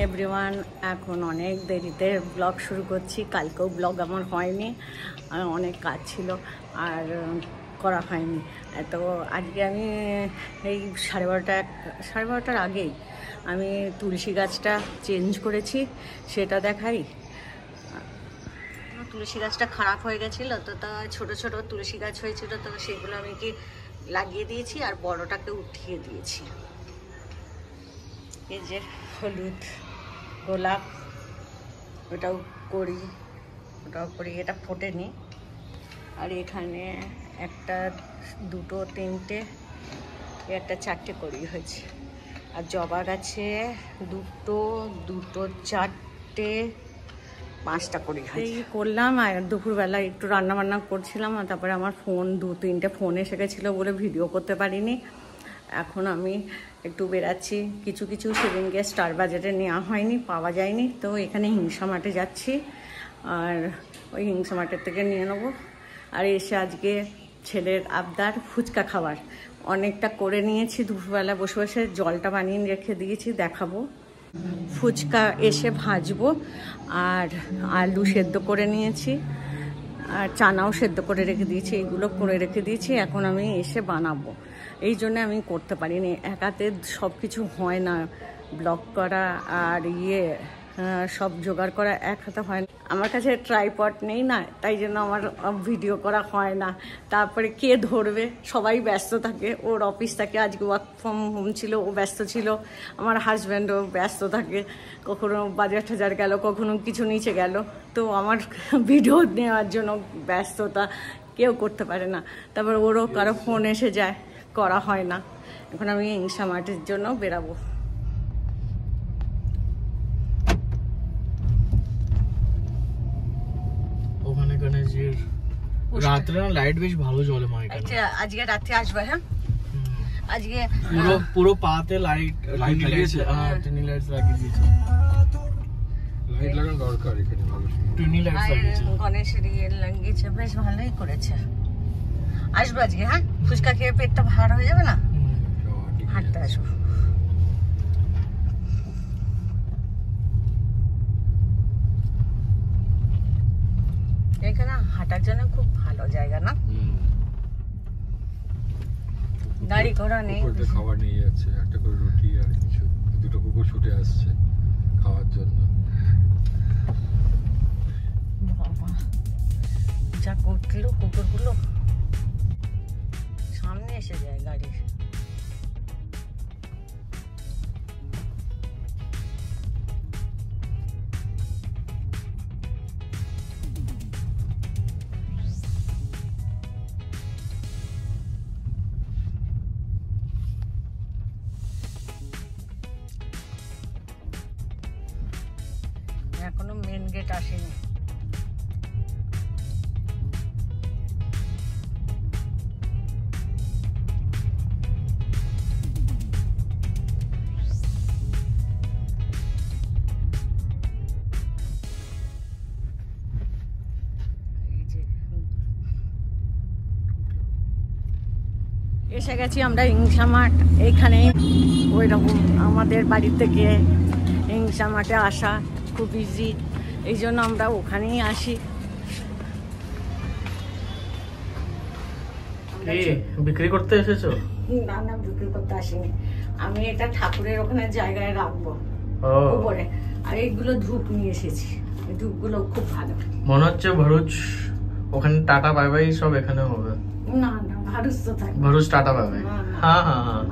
Everyone, এখন অনেক দেরিতে ব্লগ শুরু করছি। কালকেও ব্লগ আমার হয়নি, অনেক কাজ ছিল আর করা হয়নি। তো আজকে আমি এই 12:30টার আগেই আমি তুলসী গাছটা চেঞ্জ করেছি, সেটা দেখাই। তুলসী গাছটা খারাপ হয়ে গেছিলো, তো তা ছোট ছোট তুলসী গাছ হয়েছিল, তো সেগুলো আমি কি লাগিয়ে দিয়েছি আর বড়টাকে উঠিয়ে দিয়েছি। এই যে হলুদ গোলাপ, ওটাও করি, এটা ফোটেনি। আর এখানে একটা, দুটো, তিনটে, একটা, চারটে করি হয়েছে। আর জবা গাছে দুটো, চারটে, 5টা করি হয়েছে। এই করলাম। আর দুপুরবেলা একটু রান্নাবান্না করছিলাম, আর তারপরে আমার ফোন 2-3টে ফোন এসে গেছিলো বলে ভিডিও করতে পারিনি। এখন আমি একটু বেরাচ্ছি, কিছু সেদিনকে স্টার বাজারে নেওয়া হয়নি, পাওয়া যায়নি, তো এখানে হিংসা মাঠে যাচ্ছি, আর ওই হিংসা মাঠের থেকে নিয়ে নেবো। আর এসে আজকে ছেলের আবদার ফুচকা খাবার, অনেকটা করে নিয়েছি। দুপুরবেলা বসে বসে জলটা বানিয়ে রেখে দিয়েছি, দেখাবো। ফুচকা এসে ভাজবো, আর আলু সেদ্ধ করে নিয়েছি, আর চানাও সেদ্ধ করে রেখে দিয়েছি, এইগুলো করে রেখে দিয়েছি। এখন আমি এসে বানাবো, এই জন্য আমি করতে পারিনি। একাতে সব কিছু হয় না, ব্লগ করা আর সব জোগাড় করা এক হাতে হয় না। আমার কাছে ট্রাইপড নেই না, তাই জন্য আমার ভিডিও করা হয় না। তারপরে কে ধরবে, সবাই ব্যস্ত থাকে, ওর অফিস থাকে, আজকে ওয়ার্ক ফ্রম হোম ছিল, ও ব্যস্ত ছিল। আমার হাজব্যান্ডও ব্যস্ত থাকে, কখনো বাজার টাজার গেল, কখনো কিছু নিচে গেল, তো আমার ভিডিও নেওয়ার জন্য ব্যস্ততা, কেউ করতে পারে না। তারপর ওরও কারো ফোন এসে যায়, করা হয় না। এখন আমি হিংসা মাঠের জন্য বেরাবো। ওখানে গণেশজির রাত্রে না লাইট বেশ ভালো জ্বলে মা এখানে। আজকে রাতে আসবে। হ্যাঁ, আজকে পুরো পাতে লাইট লাগিয়েছে। হ্যাঁ, টিনি লাইটস লাগিয়ে দিয়েছে। লাইট লাগানো দরকার এখানে, ভালো টিনি লাইটস লাগিয়েছে। গণেশের লাগিয়েছে, বেশ ভালোই করেছে। আসবো আজকে। হ্যাঁ, ফুচকা খেয়ে পেটটা ভার হয়ে যাবে না, হাঁটতে আসবো। এখানে হাঁটার জন্য খুব ভালো জায়গা না, গাড়ি ঘোড়া নেই। খাবার নিয়ে যাচ্ছে, একটা করে রুটি আর কিছু, দুটো কুকুর ছুটে আসছে খাওয়ার জন্য। বাবা, যা করছিল কুকুরগুলো, সামনে এসে যায় গাড়ির। এখনো মেন গেট আসেনি। এসে গেছি আমরা হিংসা মাঠ। এইখানে ওই রকম আমাদের বাড়ি থেকে হিংসা মাঠে আসা খুব ইজি, এই জন্য আমরা ওখানেই আসি। বিক্রি করতে এসেছো? না না, বিক্রি করতে আসিনি আমি, এটা ঠাকুরের ওখানে জায়গায় রাখবো উপরে। আর এইগুলো ধূপ নিয়ে এসেছি, এই ধূপগুলো খুব ভালো। মনে হচ্ছে ভরুচ ওখানে টাটা বাই বাই সব এখানে হবে। না না, ভারুচ তো থাকে, ভরুচ টাটা বাই বাই। হ্যাঁ হ্যাঁ হ্যাঁ,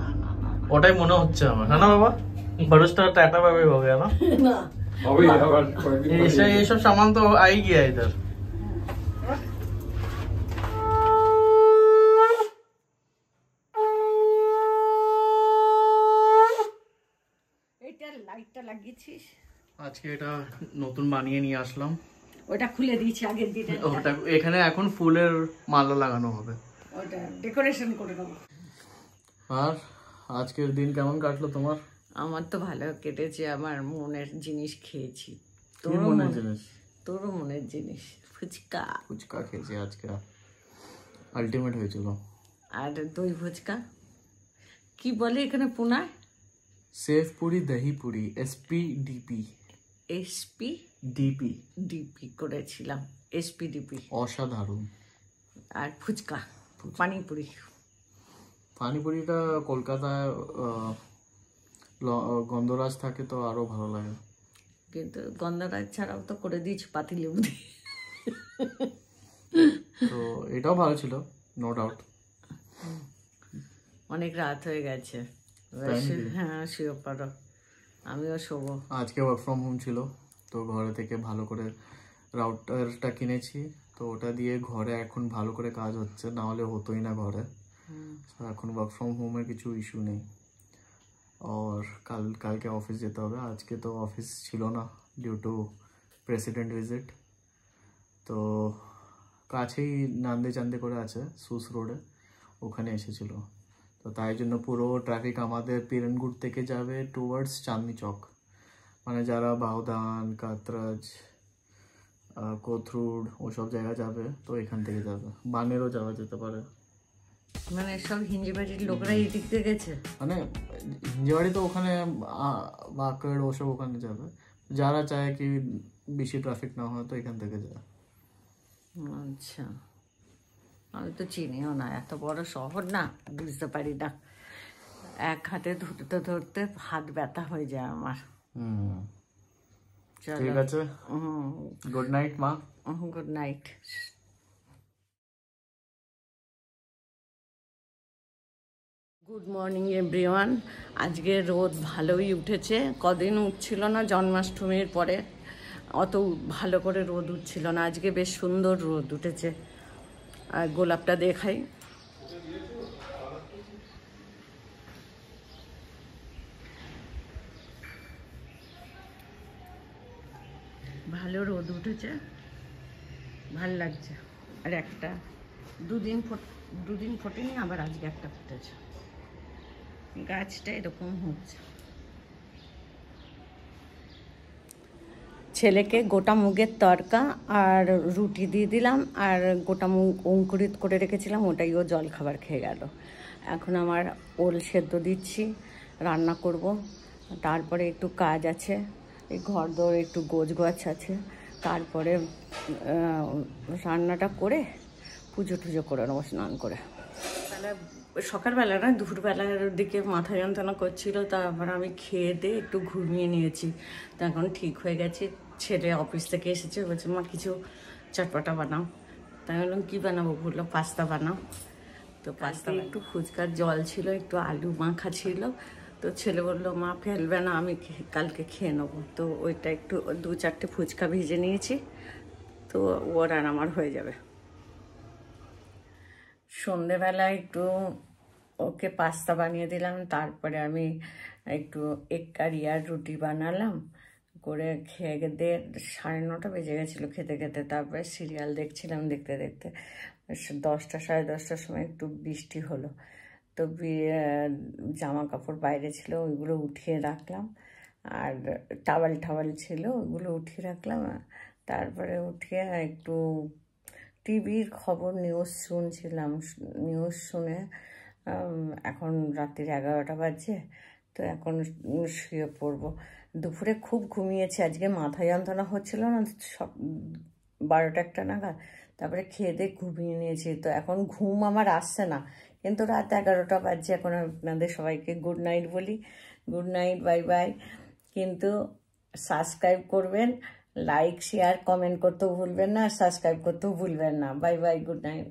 ওটাই মনে হচ্ছে আমার। না না বাবা, ভরুচটা টাটা বাই বাই हो गया ना। ये सब सामान तो आ ही गया इधर। এটা লাইটটা লাগিয়েছিস? আজকে এটা নতুন বানিয়ে নিয়ে আসলাম। ওটা খুলে দিয়েছি আগের দিনে। ওটা এখানে এখন ফুলের মালা লাগানো হবে, ওটা ডেকোরেশন করে দেবো। আর আজকের দিন কেমন কাটলো তোমার? আমার তো ভালো কেটেছে, আমার মনের জিনিস খেয়েছি। তোর মনের জিনিস? তোরও মনের জিনিস, ফুচকা খেয়েছি আজকে, আলটিমেট হয়েছিল। আর দই ফুচকা কি বলে এখানে পুনায়? সেভ পুরি দহি পুরি SPDP ডিপি করেছিলাম, SPDP। অসাধারণ। আর ফুচকা, পানিপুরি। পানিপুরিটা কলকাতায় গন্ধরাজ থাকে তো আরো ভালো লাগে, কিন্তু গন্ধরাজ ছাড়াও তো করে দিয়েছি পাতিলেবু দিয়ে। তো এটাও ভালো ছিল, নো ডাউট। অনেক রাত হয়ে গেছে। হ্যাঁ, শুয়ে পড়ো, আমিও শোবো। আজকে ওয়ার্ক ফ্রম হোম ছিল, তো ঘরে থেকে ভালো করে রাউটারটা কিনেছি, তো ওটা দিয়ে ঘরে এখন ভালো করে কাজ হচ্ছে, না হলে হতোই না ঘরে। এখন ওয়ার্ক ফ্রম হোমের কিছু ইস্যু নেই। আর কালকে অফিস যেতে হবে, আজকে তো অফিস ছিল না ডিউ টু প্রেসিডেন্ট ভিজিট। তো কাছেই নান্দে চান্দে করে আছে, সুস রোডে, ওখানে এসেছিল। তো তাই জন্য পুরো ট্রাফিক আমাদের পিরনগুড থেকে যাবে টুয়ার্ডস চাঁদনি চক, মানে যারা বাহুদান, কাতরাজ, কোথরুড ওসব জায়গা যাবে, তো এখান থেকে যাবে। বানেরও যাওয়া যেতে পারে, মানে সব হিঞ্জিবাড়ির লোকরা এই দিক দিয়ে গেছে। মানে হিঞ্জিবাড়ি তো ওখানে, বাঁকড় ওসব ওখানে যাবে। যারা চায় কি বেশি ট্রাফিক না হয়, তো এখান থেকে যায়। আচ্ছা, আমি তো চিনিও না, এত বড় শহর না, বুঝতে পারি না। এক হাতে ধরতে ধরতে হাত ব্যথা হয়ে যায় আমার। ঠিক আছে, গুড নাইট মা। Good night. Good morning everyone. আজকে রোদ ভালোই উঠেছে, কদিন উঠছিল না জন্মাষ্টমীর পরে, অত ভালো করে রোদ উঠছিল না। আজকে বেশ সুন্দর রোদ উঠেছে। আর গোলাপটা দেখাই, ভালো রোদ উঠেছে, ভাল লাগছে। আর একটা দুদিন ফোটেনি, আবার আজকে একটা ফুটেছে। গাছটা এরকম হচ্ছে। ছেলেকে গোটা মুগের তরকা আর রুটি দিয়ে দিলাম, আর গোটা মুগ অঙ্কুরিত করে রেখেছিলাম, ওটাই ও জল খাবার খেয়ে গেল। এখন আমার ওল সেদ্ধ দিচ্ছি, রান্না করব। তারপরে একটু কাজ আছে, এই ঘর দোর একটু গোছ আছে। তারপরে রান্নাটা করে পুজো টুজো করে নেবো, স্নান করে। সকালবেলা না, দুপুরবেলার দিকে মাথা যন্ত্রণা করছিল, তারপর আমি খেয়ে দিয়ে একটু ঘুমিয়ে নিয়েছি। তো এখন ঠিক হয়ে গেছে। ছেলে অফিস থেকে এসেছে, বলছে মা কিছু চটপটা বানাও। তাই বললাম কী বানাবো, বললো পাস্তা বানাও। তো পাস্তা, একটু ফুচকার জল ছিল, একটু আলু মাখা ছিল। তো ছেলে বললো মা ফেলবে না, আমি কালকে খেয়ে নেবো। তো ওইটা একটু 2-4টে ফুচকা ভেজে নিয়েছি, তো ওর আর আমার হয়ে যাবে। সন্ধেবেলা একটু ওকে পাস্তা বানিয়ে দিলাম, তারপরে আমি একটু এগ কারি আর রুটি বানালাম করে খেয়ে দিয়ে 9:30 বেজে গেছিলো খেতে খেতে। তারপরে সিরিয়াল দেখছিলাম, দেখতে দেখতে 10টা 10:30টার সময় একটু বৃষ্টি হলো। তো জামা কাপড় বাইরে ছিল, ওইগুলো উঠিয়ে রাখলাম, আর টাওয়াল ছিল, ওইগুলো উঠিয়ে রাখলাম। তারপরে উঠিয়ে একটু টিভির খবর, নিউজ শুনছিলাম। নিউজ শুনে এখন রাত্রির 11টা বাজছে, তো এখন শুয়ে পড়বো। দুপুরে খুব ঘুমিয়েছি, আজকে মাথা যন্ত্রণা হচ্ছিল না, সব 12টা-1টা নাগাদ। তারপরে খেয়ে দিয়ে ঘুমিয়ে নিয়েছি, তো এখন ঘুম আমার আসছে না, কিন্তু রাত 11টা বাজছে। এখন আপনাদের সবাইকে গুড নাইট বলি। Good night, bye bye. কিন্তু সাবস্ক্রাইব করবেন, লাইক শেয়ার কমেন্ট করতেও ভুলবেন না, আর সাবস্ক্রাইব করতেও ভুলবেন না। Bye bye, good night.